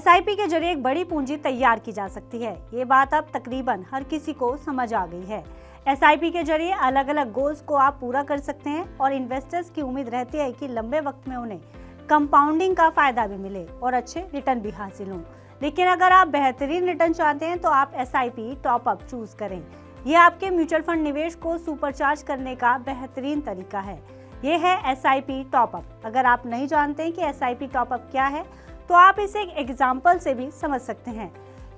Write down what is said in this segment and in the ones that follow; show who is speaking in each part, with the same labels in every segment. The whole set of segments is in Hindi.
Speaker 1: एसआईपी के जरिए एक बड़ी पूंजी तैयार की जा सकती है। ये बात अब तकरीबन हर किसी को समझ आ गई है। एसआईपी के जरिए अलग अलग गोल्स को आप पूरा कर सकते हैं और इन्वेस्टर्स की उम्मीद रहती है कि लंबे वक्त में उन्हें कंपाउंडिंग का फायदा भी मिले और अच्छे रिटर्न भी हासिल हों। लेकिन अगर आप बेहतरीन रिटर्न चाहते हैं तो आप एसआईपी टॉपअप चूज करें। ये आपके म्यूचुअल फंड निवेश को सुपरचार्ज करने का बेहतरीन तरीका है। ये है एसआईपी टॉपअप। अगर आप नहीं जानते हैं कि एसआईपी टॉपअप क्या है तो आप इसे एक एग्जाम्पल से भी समझ सकते हैं,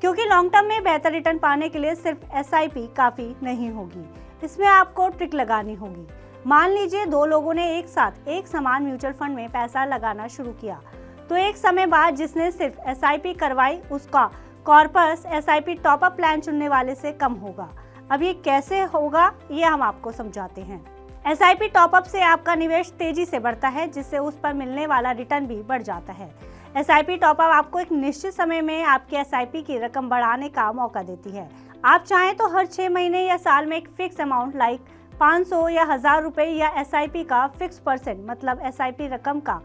Speaker 1: क्योंकि लॉन्ग टर्म में बेहतर रिटर्न पाने के लिए सिर्फ एसआईपी काफी नहीं होगी, इसमें आपको ट्रिक लगानी होगी। मान लीजिए दो लोगों ने एक साथ एक समान म्यूचुअल फंड में पैसा लगाना शुरू किया, तो एक समय बाद जिसने सिर्फ एसआईपी करवाई उसका कॉर्पस एसआईपी टॉपअप प्लान चुनने वाले से कम होगा। अब ये कैसे होगा ये हम आपको समझाते हैं। एसआईपी टॉपअप से आपका निवेश तेजी से बढ़ता है, जिससे उस पर मिलने वाला रिटर्न भी बढ़ जाता है। एसआईपी टॉपअप आपको एक निश्चित समय में आपके एसआईपी की रकम बढ़ाने का मौका देती है। आप चाहें तो हर 6 महीने या साल में एक फिक्स अमाउंट लाइक 500 या 1000 रुपए या एसआईपी का फिक्स परसेंट मतलब एसआईपी रकम का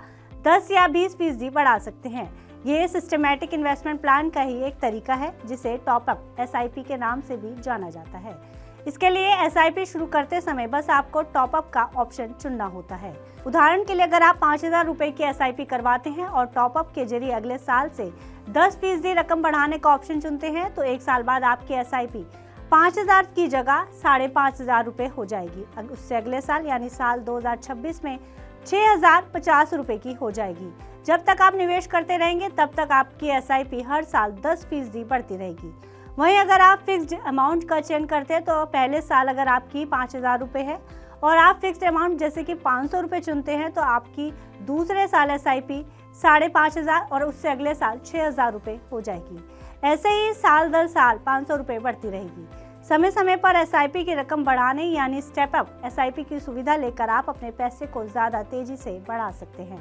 Speaker 1: 10 या 20% बढ़ा सकते हैं। ये सिस्टमैटिक इन्वेस्टमेंट प्लान का ही एक तरीका है, जिसे टॉपअप एसआईपी के नाम से भी जाना जाता है। इसके लिए एसआईपी शुरू करते समय बस आपको टॉपअप का ऑप्शन चुनना होता है। उदाहरण के लिए अगर आप 5000 रुपए की एसआईपी करवाते हैं और टॉपअप के जरिए अगले साल से 10% रकम बढ़ाने का ऑप्शन चुनते हैं तो एक साल बाद आपकी एसआईपी 5000 की जगह 5500 रुपए हो जाएगी। उससे अगले साल यानी साल 2026 में 6050 रुपए की हो जाएगी। जब तक आप निवेश करते रहेंगे तब तक आपकी एसआईपी हर साल 10% बढ़ती रहेगी। वहीं अगर आप फिक्स्ड अमाउंट का चयन करते हैं तो पहले साल अगर आपकी 5000 रुपए है और आप फिक्स्ड अमाउंट जैसे कि 500 रुपए चुनते हैं तो आपकी दूसरे साल एसआईपी 5500 और उससे अगले साल 6000 रुपए हो जाएगी। ऐसे ही साल दर साल 500 रुपए बढ़ती रहेगी। समय समय पर एसआईपी की रकम बढ़ाने यानी स्टेप अप एसआईपी की सुविधा लेकर आप अपने पैसे को ज़्यादा तेजी से बढ़ा सकते हैं,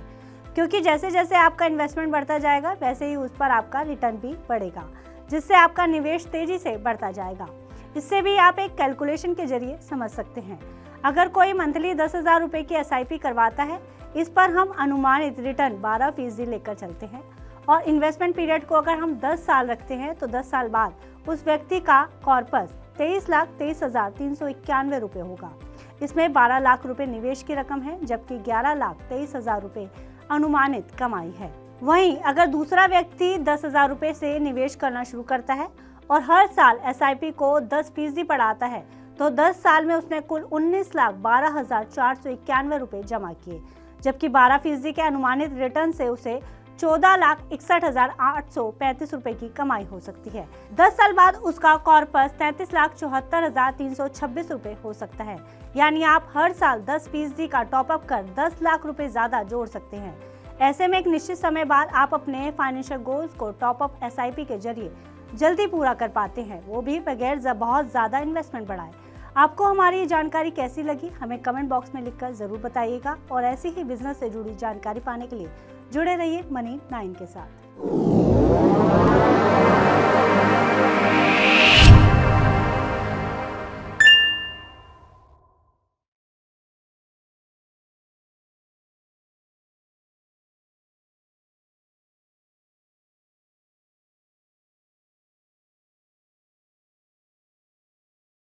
Speaker 1: क्योंकि जैसे जैसे आपका इन्वेस्टमेंट बढ़ता जाएगा वैसे ही उस पर आपका रिटर्न भी बढ़ेगा, जिससे आपका निवेश तेजी से बढ़ता जाएगा। इससे भी आप एक कैलकुलेशन के जरिए समझ सकते हैं। अगर कोई मंथली 10,000 रुपए की एसआईपी करवाता है, इस पर हम अनुमानित रिटर्न 12% लेकर चलते हैं और इन्वेस्टमेंट पीरियड को अगर हम 10 साल रखते हैं तो 10 साल बाद उस व्यक्ति का कॉर्पस 23,23,391 रुपए होगा। इसमें 12 लाख रुपए निवेश की रकम है, जबकि 11,23,000 रुपए अनुमानित कमाई है। वहीं अगर दूसरा व्यक्ति 10,000 रुपए से निवेश करना शुरू करता है और हर साल एसआईपी को 10% बढ़ाता है तो 10 साल में उसने कुल 19,12,491 रुपए जमा किए, जबकि 12% के अनुमानित रिटर्न से उसे 14,61,835 रुपए की कमाई हो सकती है। 10 साल बाद उसका कॉर्पस 33,74,326 रुपए हो सकता है। यानी आप हर साल 10% का टॉपअप कर 10 लाख रुपए ज्यादा जोड़ सकते हैं। ऐसे में एक निश्चित समय बाद आप अपने फाइनेंशियल गोल्स को टॉपअप एसआईपी के जरिए जल्दी पूरा कर पाते हैं, वो भी बगैर बहुत ज्यादा इन्वेस्टमेंट बढ़ाए। आपको हमारी ये जानकारी कैसी लगी हमें कमेंट बॉक्स में लिखकर जरूर बताइएगा और ऐसी ही बिजनेस से जुड़ी जानकारी पाने के लिए जुड़े रहिए मनी 9 के साथ।